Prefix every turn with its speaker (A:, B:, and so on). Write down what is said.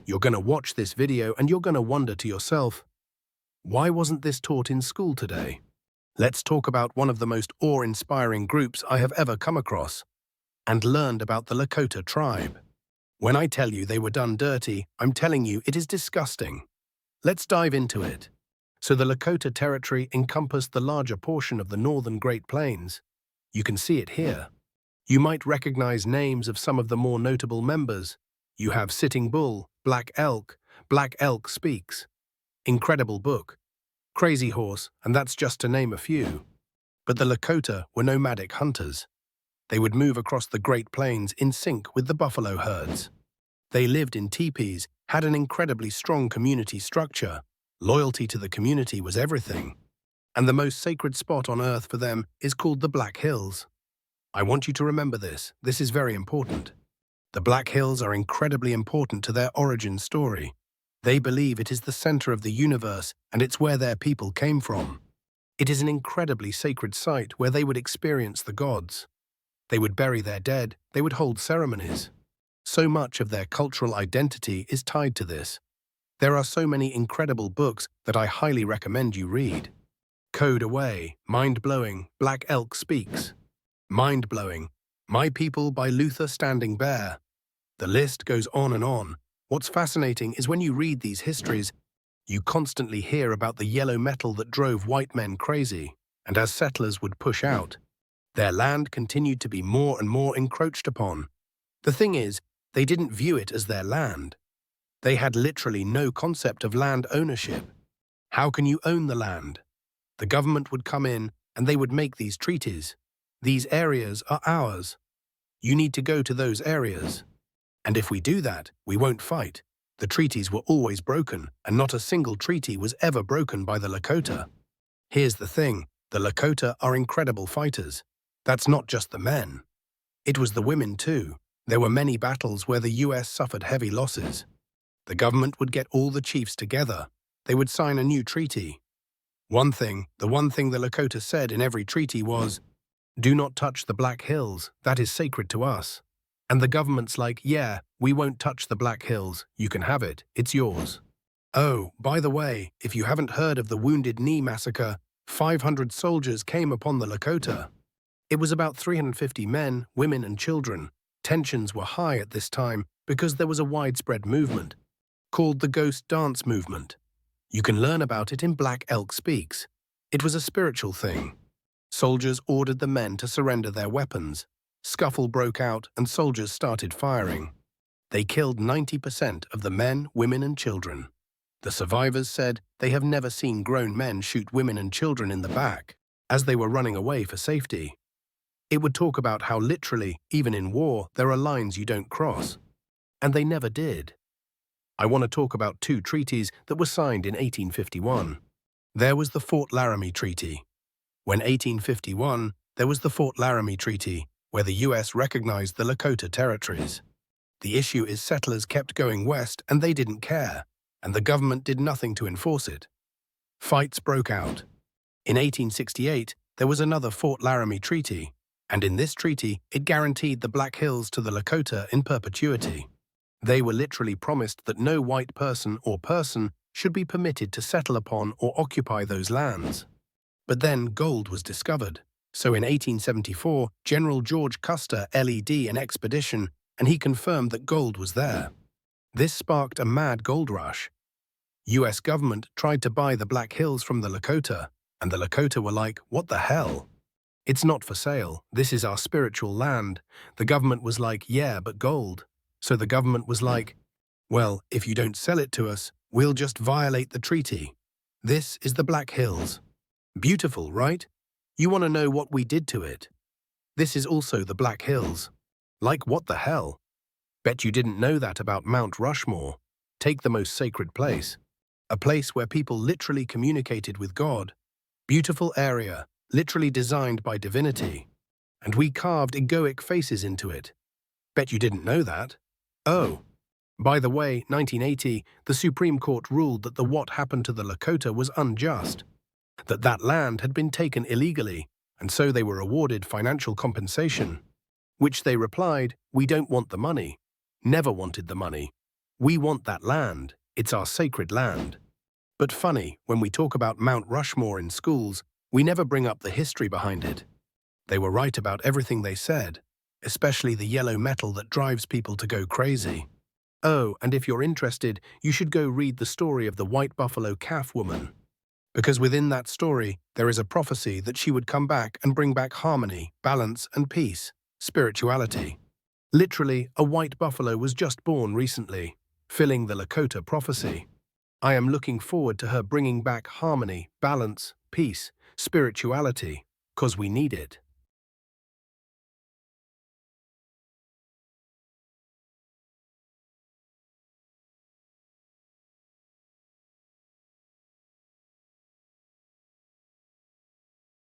A: You're going to watch this video and you're going to wonder to yourself, why wasn't this taught in school today? Let's talk about one of the most awe-inspiring groups I have ever come across and learned about the Lakota tribe. When I tell you they were done dirty, I'm telling you it is disgusting. Let's dive into it. So the Lakota territory encompassed the larger portion of the northern Great Plains. You can see it here. You might recognize names of some of the more notable members. You have Sitting Bull, Black Elk Speaks, Incredible Book, Crazy Horse, and that's just to name a few. But the Lakota were nomadic hunters. They would move across the Great Plains in sync with the buffalo herds. They lived in teepees, had an incredibly strong community structure. Loyalty to the community was everything. And the most sacred spot on earth for them is called the Black Hills. I want you to remember this. This is very important. The Black Hills are incredibly important to their origin story. They believe it is the center of the universe and it's where their people came from. It is an incredibly sacred site where they would experience the gods. They would bury their dead, they would hold ceremonies. So much of their cultural identity is tied to this. There are so many incredible books that I highly recommend you read. Code Away, Mind-Blowing, Black Elk Speaks. Mind-Blowing, My People by Luther Standing Bear. The list goes on and on. What's fascinating is when you read these histories, you constantly hear about the yellow metal that drove white men crazy, and as settlers would push out, their land continued to be more and more encroached upon. The thing is, they didn't view it as their land. They had literally no concept of land ownership. How can you own the land? The government would come in and they would make these treaties. These areas are ours. You need to go to those areas. And if we do that, we won't fight. The treaties were always broken, and not a single treaty was ever broken by the Lakota. Here's the thing, the Lakota are incredible fighters. That's not just the men. It was the women too. There were many battles where the US suffered heavy losses. The government would get all the chiefs together. They would sign a new treaty. The one thing the Lakota said in every treaty was, "Do not touch the Black Hills, that is sacred to us." And the government's like, "Yeah, we won't touch the Black Hills, you can have it, it's yours." Oh, by the way, if you haven't heard of the Wounded Knee Massacre, 500 soldiers came upon the Lakota. It was about 350 men, women and children. Tensions were high at this time because there was a widespread movement called the Ghost Dance Movement. You can learn about it in Black Elk Speaks. It was a spiritual thing. Soldiers ordered the men to surrender their weapons. Scuffle broke out and soldiers started firing. They killed 90% of the men, women and children. The survivors said they have never seen grown men shoot women and children in the back as they were running away for safety. It would talk about how literally, even in war, there are lines you don't cross. And they never did. I want to talk about two treaties that were signed in 1851. There was the Fort Laramie Treaty. When 1851, there was the Fort Laramie Treaty, where the US recognized the Lakota territories. The issue is settlers kept going west and they didn't care, and the government did nothing to enforce it. Fights broke out. In 1868, there was another Fort Laramie Treaty, and in this treaty, it guaranteed the Black Hills to the Lakota in perpetuity. They were literally promised that no white person or person should be permitted to settle upon or occupy those lands. But then gold was discovered. So in 1874, General George Custer led an expedition, and he confirmed that gold was there. This sparked a mad gold rush. US government tried to buy the Black Hills from the Lakota, and the Lakota were like, "What the hell? It's not for sale. This is our spiritual land." The government was like, "Yeah, but gold." So the government was like, "Well, if you don't sell it to us, we'll just violate the treaty." This is the Black Hills. Beautiful, right? You want to know what we did to it? This is also the Black Hills. Like what the hell? Bet you didn't know that about Mount Rushmore. Take the most sacred place. A place where people literally communicated with God. Beautiful area, literally designed by divinity. And we carved egoic faces into it. Bet you didn't know that. Oh. By the way, 1980, the Supreme Court ruled that what happened to the Lakota was unjust. That land had been taken illegally, and so they were awarded financial compensation. Which they replied, "We don't want the money." Never wanted the money. We want that land. It's our sacred land. But funny, when we talk about Mount Rushmore in schools, we never bring up the history behind it. They were right about everything they said, especially the yellow metal that drives people to go crazy. Oh, and if you're interested, you should go read the story of the white buffalo calf woman. Because within that story, there is a prophecy that she would come back and bring back harmony, balance, and peace, spirituality. Literally, a white buffalo was just born recently, filling the Lakota prophecy. I am looking forward to her bringing back harmony, balance, peace, spirituality, 'cause we need it.